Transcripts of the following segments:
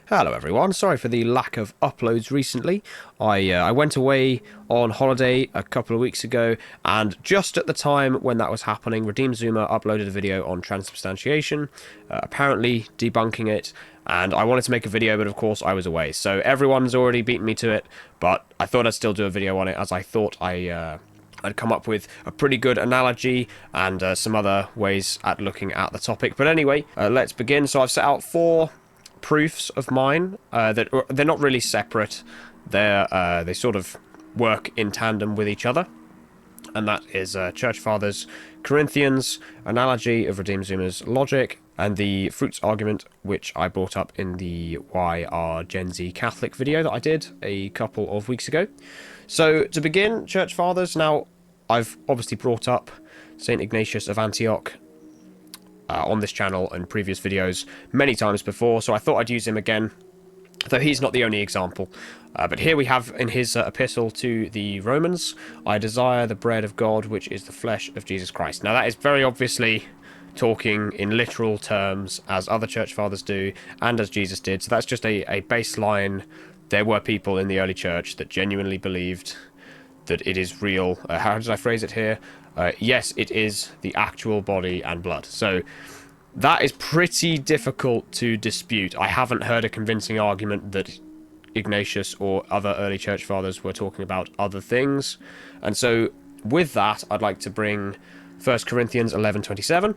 Hello everyone, sorry for the lack of uploads recently. I went away on holiday a couple of weeks ago, and just at the time when that was happening, Redeem Zuma uploaded a video on transubstantiation, apparently debunking it, and I wanted to make a video, but of course I was away. So everyone's already beaten me to it, but I thought I'd still do a video on it, as I thought I'd come up with a pretty good analogy and some other ways at looking at the topic. But anyway, let's begin. So I've set out four proofs of mine that they're not really separate. They sort of work in tandem with each other, and that is Church Fathers, Corinthians, analogy of Redeem Zuma's logic, and the fruits argument, which I brought up in the Why Are Gen Z Catholic video that I did a couple of weeks ago. So to begin, Church Fathers. Now, I've obviously brought up St. Ignatius of Antioch on this channel and previous videos many times before, so I thought I'd use him again, though he's not the only example. But here we have in his epistle to the Romans, I desire the bread of God, which is the flesh of Jesus Christ. Now that is very obviously talking in literal terms, as other church fathers do, and as Jesus did, so that's just a baseline. There were people in the early church that genuinely believed that it is real. How did I phrase it here? Yes, it is the actual body and blood. So that is pretty difficult to dispute. I haven't heard a convincing argument that Ignatius or other early church fathers were talking about other things. And so with that, I'd like to bring 1 Corinthians 11:27.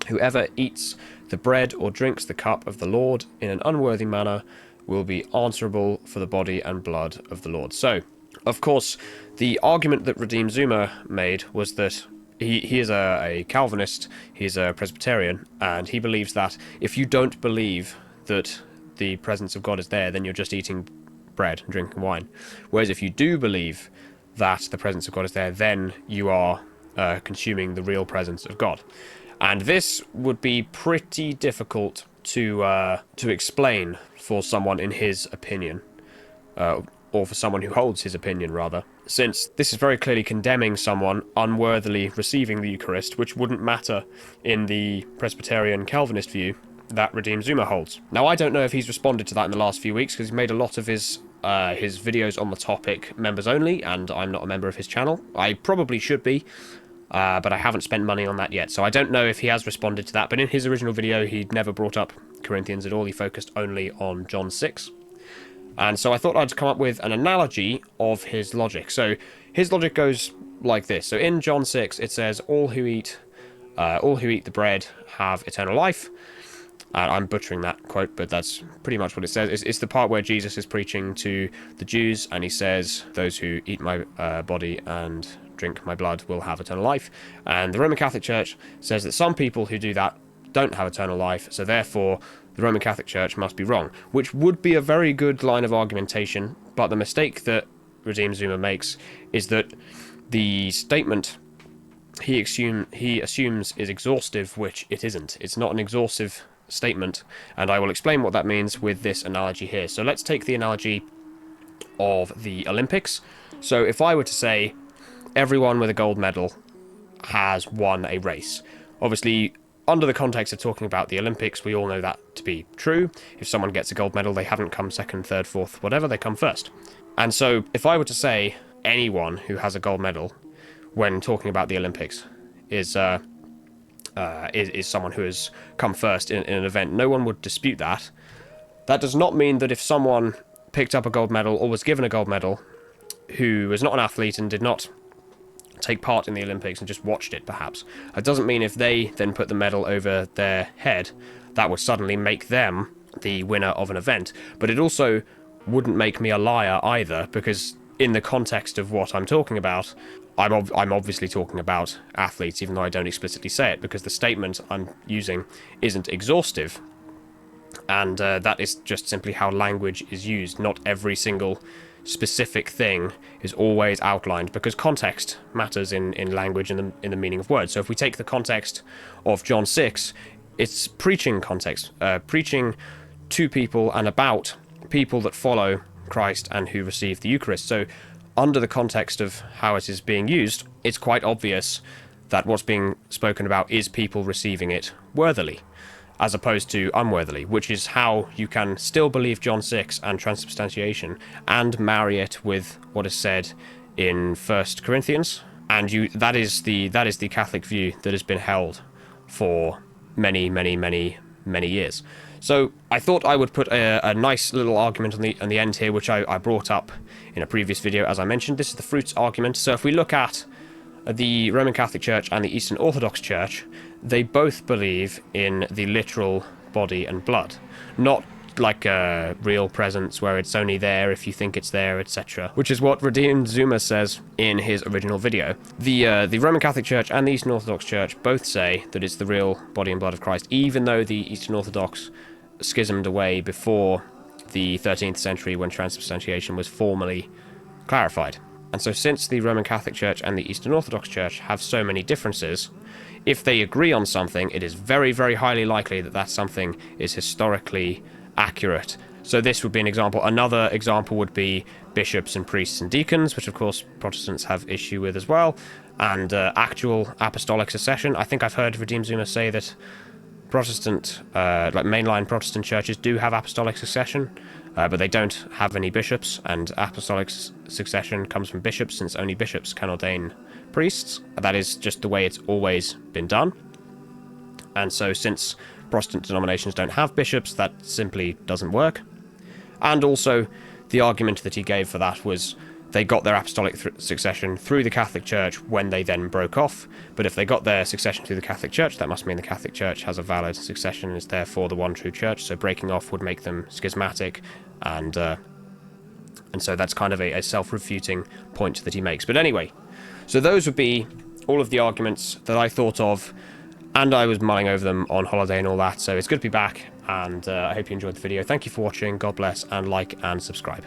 Whoever eats the bread or drinks the cup of the Lord in an unworthy manner will be answerable for the body and blood of the Lord. So, of course, the argument that Redeem Zuma made was that he is a Calvinist, he's a Presbyterian, and he believes that if you don't believe that the presence of God is there, then you're just eating bread and drinking wine. Whereas if you do believe that the presence of God is there, then you are consuming the real presence of God. And this would be pretty difficult to explain for someone in his opinion. Or for someone who holds his opinion, rather, since this is very clearly condemning someone unworthily receiving the Eucharist, which wouldn't matter in the Presbyterian Calvinist view that Redeem Zuma holds. Now, I don't know if he's responded to that in the last few weeks, because he's made a lot of his videos on the topic members only, and I'm not a member of his channel. I probably should be, but I haven't spent money on that yet, so I don't know if he has responded to that. But in his original video, he'd never brought up Corinthians at all. He focused only on John 6. And so I thought I'd come up with an analogy of his logic. So his logic goes like this. So in John 6, it says, all who eat the bread have eternal life. I'm butchering that quote, but that's pretty much what it says. It's the part where Jesus is preaching to the Jews, and he says, those who eat my body and drink my blood will have eternal life. And the Roman Catholic Church says that some people who do that don't have eternal life, so therefore the Roman Catholic Church must be wrong, which would be a very good line of argumentation. But the mistake that Redeem Zuma makes is that the statement he assumes is exhaustive, which it isn't. It's not an exhaustive statement, and I will explain what that means with this analogy here. So let's take the analogy of the Olympics. So if I were to say everyone with a gold medal has won a race, obviously under the context of talking about the Olympics, we all know that to be true. If someone gets a gold medal, they haven't come second, third, fourth, whatever, they come first. And so if I were to say anyone who has a gold medal when talking about the Olympics is someone who has come first in an event, no one would dispute that. That does not mean that if someone picked up a gold medal or was given a gold medal who was not an athlete and did not take part in the Olympics and just watched it, perhaps, it doesn't mean if they then put the medal over their head, that would suddenly make them the winner of an event. But it also wouldn't make me a liar either, because in the context of what I'm talking about, I'm obviously talking about athletes, even though I don't explicitly say it, because the statement I'm using isn't exhaustive. And that is just simply how language is used. Not every single specific thing is always outlined, because context matters in language and in the meaning of words. So if we take the context of John 6, it's preaching context, preaching to people and about people that follow Christ and who receive the Eucharist. So under the context of how it is being used, it's quite obvious that what's being spoken about is people receiving it worthily. as opposed to unworthily, which is how you can still believe John 6 and transubstantiation and marry it with what is said in 1 Corinthians. And that is the Catholic view that has been held for many years. So I thought I would put a nice little argument on the end here, which I brought up in a previous video, as I mentioned. This is the fruits argument. So if we look at the Roman Catholic Church and the Eastern Orthodox Church, they both believe in the literal body and blood, not like a real presence where it's only there if you think it's there, etc. Which is what Redeemed Zuma says in his original video. The Roman Catholic Church and the Eastern Orthodox Church both say that it's the real body and blood of Christ, even though the Eastern Orthodox schismed away before the 13th century when transubstantiation was formally clarified. And so since the Roman Catholic Church and the Eastern Orthodox Church have so many differences, if they agree on something, it is very highly likely that that something is historically accurate. So this would be an example. Another example would be bishops and priests and deacons, which of course Protestants have issue with as well, and actual apostolic succession. I think I've heard Redeemed Zuma say that Protestant, like mainline Protestant churches do have apostolic succession, but they don't have any bishops, and apostolic succession comes from bishops, since only bishops can ordain priests. That is just the way it's always been done. And so since Protestant denominations don't have bishops, that simply doesn't work. And also, the argument that he gave for that was they got their apostolic succession through the Catholic Church when they then broke off. But if they got their succession through the Catholic Church, that must mean the Catholic Church has a valid succession and is therefore the one true church. So breaking off would make them schismatic, and so that's kind of a self-refuting point that he makes. But anyway, so those would be all of the arguments that I thought of, and I was mulling over them on holiday and all that. So it's good to be back, and I hope you enjoyed the video. Thank you for watching. God bless, and like and subscribe.